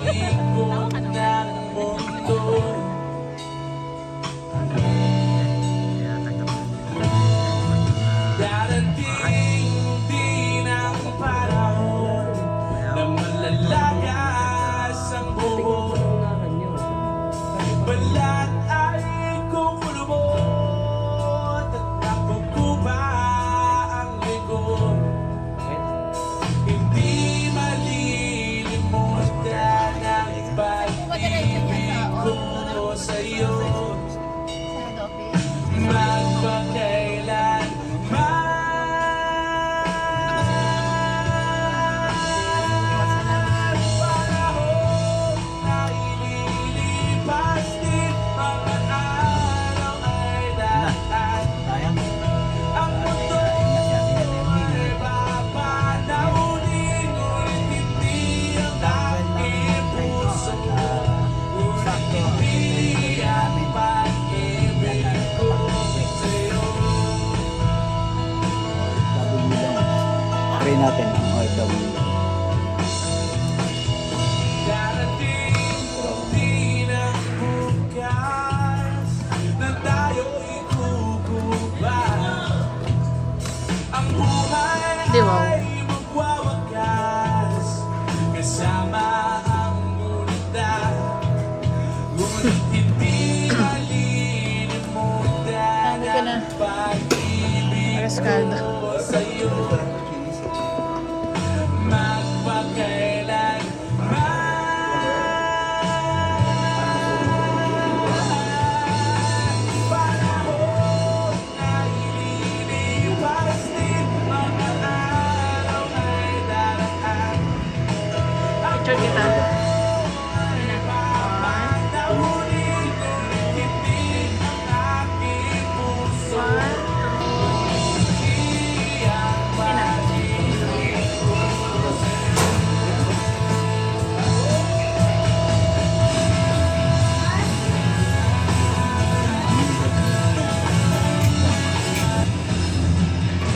ikot ng mundo. Darating din ang panahon na malalagas ang buhok. Balat ay kukulubot at nakukuba ang likod. Hindi malilimutan ang pag-ibig ko sa'yo. Magpakailanman panahon na ililipas din, mga araw ay daan. Ang mundo ay papanahulin, ngunit hindi ang aking puso, ngunit hindi ang pag-ibig ko sa'yo. Try natin ang OFW. Darating din ang bukas na tayo'y kukuba. Ang buhay Di ba? ay magwawakas kasama ang ngunita, ngunit hindi malilimutan Ano ka na? ang pag-ibig Rescaldo. ko sa'yo. Panahon na ililipas din, mga araw ay daraan. Picture kita. Papanahulin, ngunit hindi ang aking puso, hindi ang pag-ibig ko sa'yo.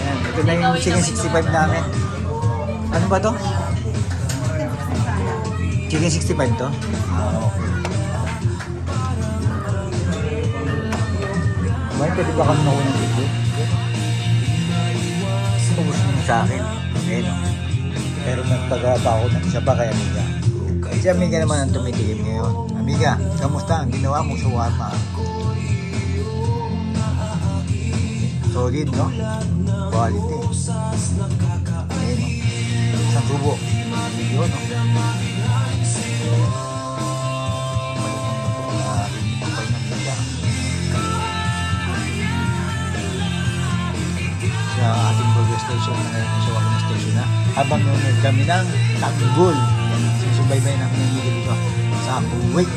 Ayan, ito na yung Chicken 65 namin. Ano ba to? Chicken 65 to? Okay. Kumain pwede ba kami nakuha ng video? Ubus mo sa akin. Ayun o. Pero nagpagaba ako ng isa pa kay Amiga. Si Amiga naman ang tumitikim ngayon. Amiga, kamusta ang ginawa mong shawarma? Solid, no? Quality. Ayun, no? Isang tubo. Video, no? Sa ating burger station na ngayon, sa Shawarma Station na. Habang nunod kami ng tanggol. Susubaybay namin yung video dito sa Kuwait.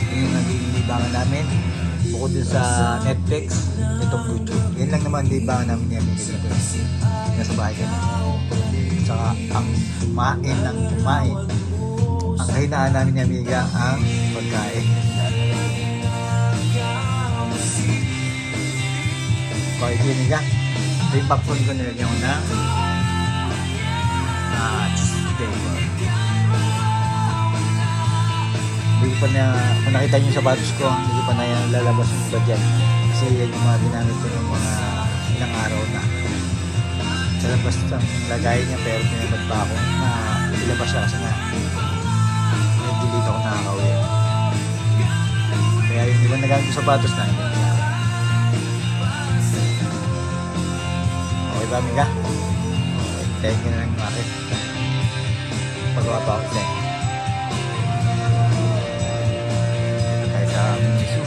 Yun yung nag-iibangan namin. Bukod din sa Netflix, itong YouTube. Yan lang naman libangan namin yung video dito. Nasa bahay kami. Saka ang kumain ng kumain. Ang kahinaan namin ni Amiga ang pagkain. Kaya yun nga, ito yung popcorn ko nilagyan ko ng cheese flavor. Hindi ko pa na, kung nakita nyo yung sapatos ko, hindi ko pa na yan lalabas yung iba dyan. Kasi yan yung mga ginamit ko ng mga ilang araw na. Sa labas ang lagay niya, pero pinabad pa ako na ilabas siya kasi na may delete ako nakakauwi. Kaya yung ibang nagamit yung sapatos na, hindi niya. Okay ba, Amiga? Thank you na lang yung akin. Pagawa pa ako sa'yo. Kaya sa Miniso.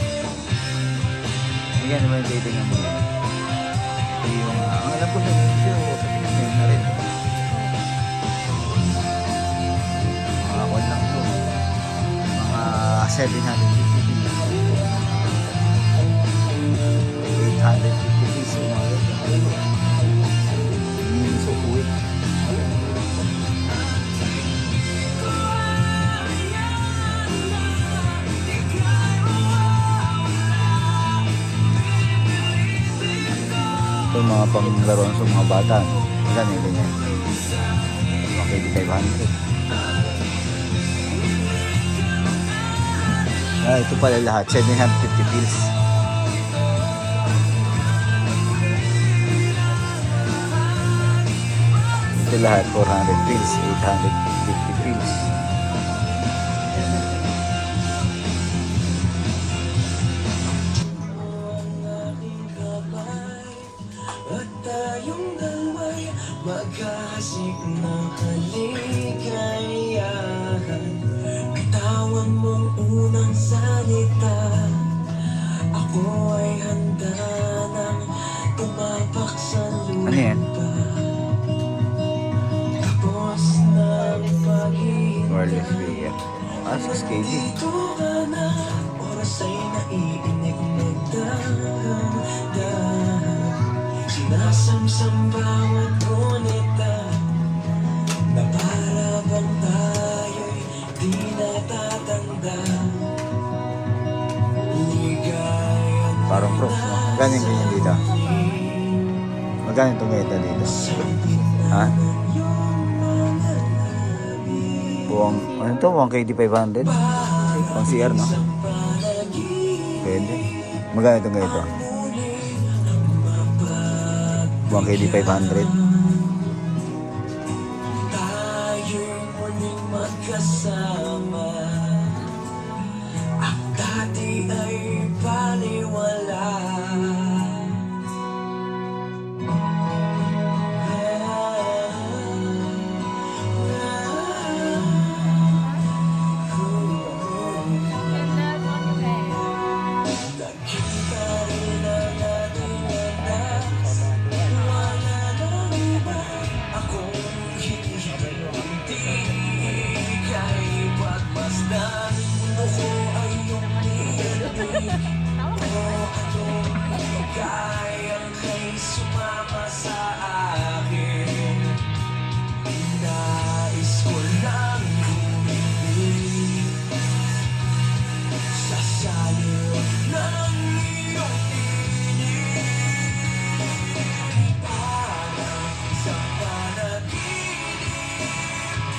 Amiga naman yung dating ang muli. Ito yung, ang alam ko sa Miniso, sa Pilipinas na rin. Mga kwan lang to. Mga 750 850 piso, mga ganyan. Miniso Kuwait. Ito mga panglaruan sa mga bata. Ganyan, ganyan. Okay, 500. Ito pala lahat, 750 pills. Ito lahat, 400 pills, 850 pills. At tayong dalawa'y magkahasik ng kaligayahan. Bitawan mong unang salita, ako ay handa nang tumapak sa lupa. Ano yan? Tapos ng paghihintay, Wireless player. Sa SKD. dito ka na, oras ay naiinig magdahan-dahan. Sinasamsam bawat gunita, na para bang tayo'y di natatanda. Ligaya Parang prof, no? Magkano yung ganyan dito? Magkano itong ganito dito? Ha? Buwang, ano to? 1KD 500? Pang CR, no? Pwede. Magkano itong ganito? 1KD 500? tayo'y muling magkasama. Ang dati ay baliwala. Nakita rin ang ating landas. Wala nang iba, akong hindi kay pagmasdan. Mundo ko ay iyong nilibig. O anong kayang kay sumama sa akin. Nais ko lang humibig sa saliw ng iyong tinig. Parang sa panaginip,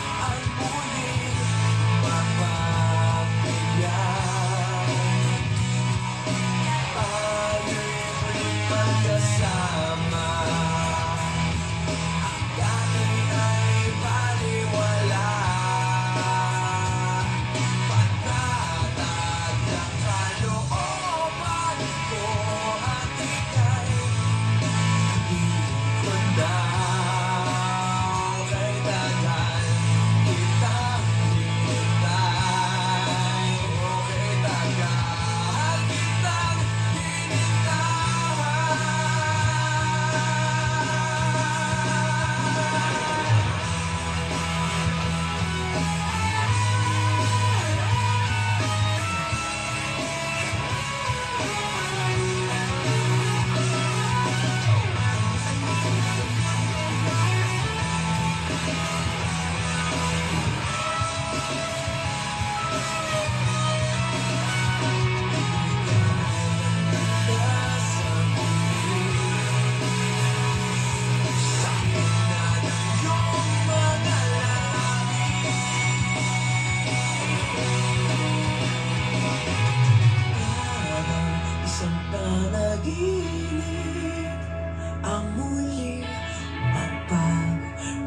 ang muling mapapigyan. Tayo'y muling magkasama. Ang dati ay baliwala. Patatag ng kalooban ko at ika'y hindi ko daw kay tagal kitang hinintay. O kay tagal kitang isang panaginip, ang muli mapagbigyan.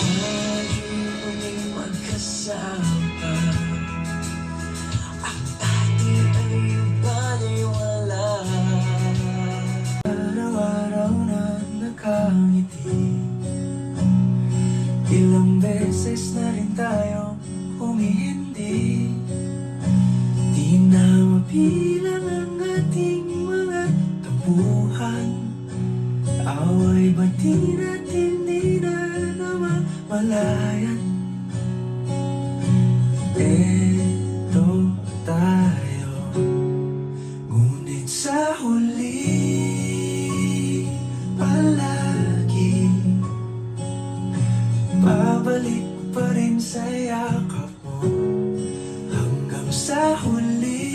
Tayo'y muling magkasama. Ang dati ay baliwala. Araw-araw na nakangiti, ilang beses na rin tayo humihindi. Di na mapilang ang ating mga tampuhan. Away ba't di natin di na namamalayan? Eto tayo, ngunit sa huli palagi babalik pa rin sa yakap mo. Hanggang sa huli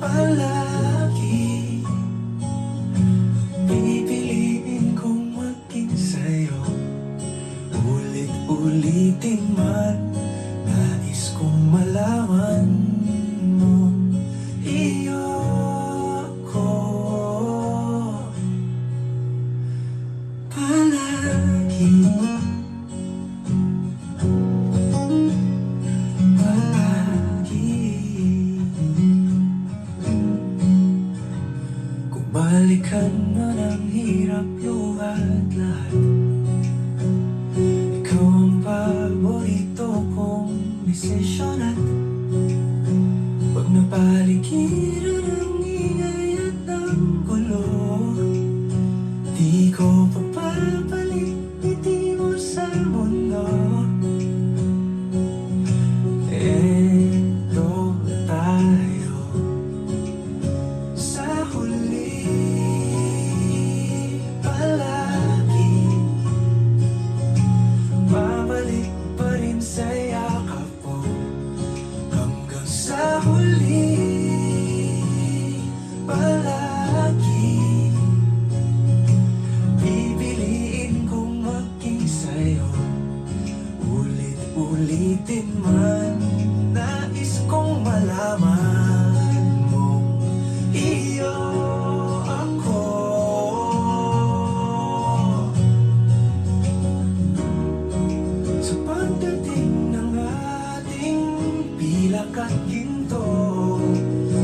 palagi pipiliin kong maging sa'yo. Ulit-ulit ulitin man, nais kong malaman mo, iyo ko palagi. Kung balikan man ang hirap luhat lahat, ikaw ang paborito kong desisyon. At pag napaligiran ang ingay at ang gulo, di ko papapalitin mo sa mundo. Eto tayo sa huli, palagi babalik pa rin sa yakap mo hanggang sa huli, palagi pipiliin kong maging sa'yo. Ulit-ulitin man, nais kong malaman mong iyo ako. Sa pagdating ng ating pilak at ginto,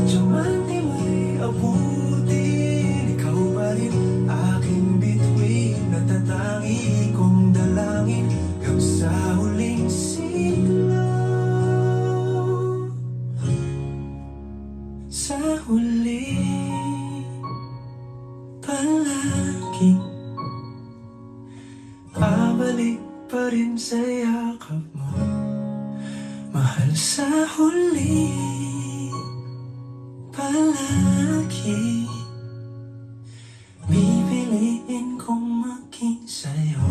diamante may abutin, ikaw pa rin aking bituin, natatangi kong dalangin hanggang sa huling siglo. Sa huli, palagi babalik pa rin sa yakap mo, mahal. Sa huli, palagi pipiliin kong maging sa'yo.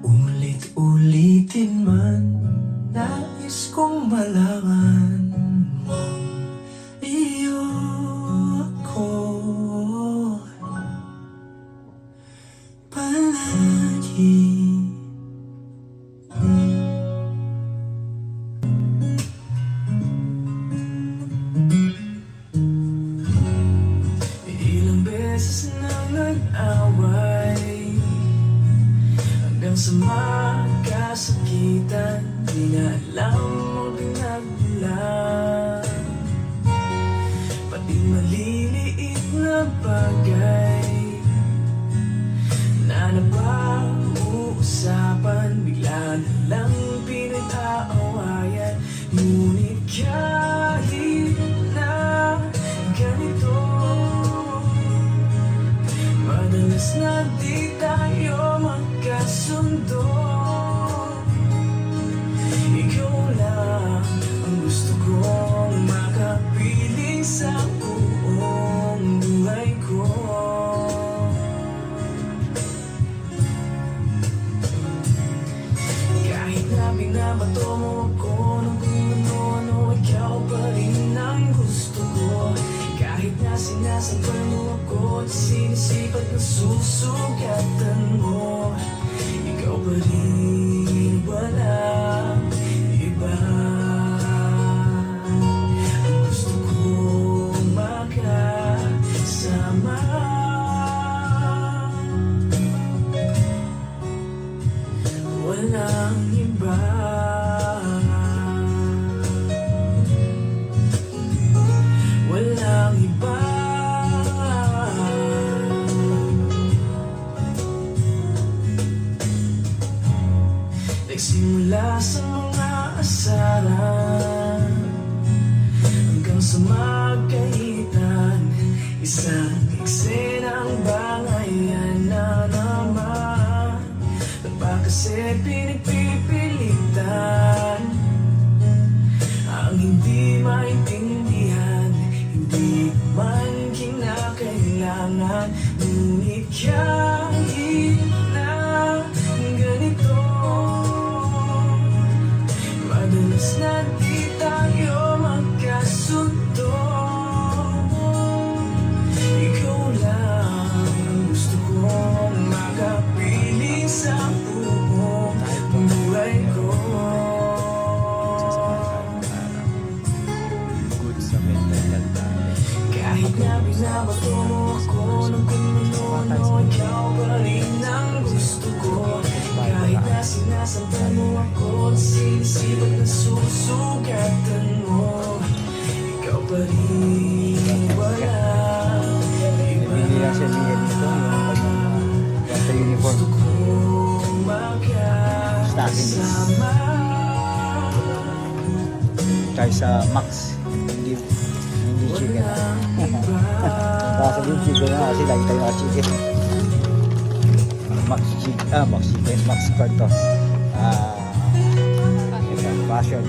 Ulit-ulitin man, nais kong malaman mo, iyo ako palagi. Ilang beses nang nag-away hanggang sa magkasakitan, di na alam mo pinagmulan. Pati maliliit na bagay na napag-uusapan, bigla na lang pinag-aawayan. Ngunit kahit na ganito, madalas na di tayo magkasundo. Ikaw lang ang gusto kong makapiling sa buong buhay ko. Kahit na binabato mo ako ng kung ano-ano, ikaw pa rin ang gusto ko. Kahit na sinasampal mo ako at sinisipat na susugatan mo, ikaw pa rin, walang iba. Ang gusto kong makasama, walang iba. Walang iba. Nagsimula sa mga asaran hanggang sa magkaitan, isang eksenang bangayan na naman. At ba kasi pinagpipilitan ang hindi maintindihan, hindi man kinakailangan. Ngunit kahit na ganito, madalas na di tayo magkasundo. Ikaw lang ang gusto kong makapiling sa buong buhay ko. sinasampal mo ako at sinisipag na susugatan mo. Ikaw pa rin wala. Bibili lang siya niya dito yung sa uniform. Magkasama. Tayo sa Max. Hindi chicken. Baka sabihin chicken na kasi lagi tayo chicken. Max chicken, Max card to. Ito, passion.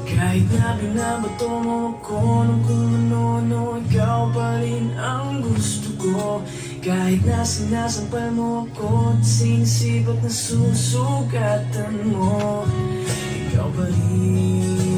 Kahit na binabato mo ako ng kung ano-ano, ikaw pa rin ang gusto ko. Kahit na sinasampal mo ako at sinisipat na susugatan mo, ikaw pa rin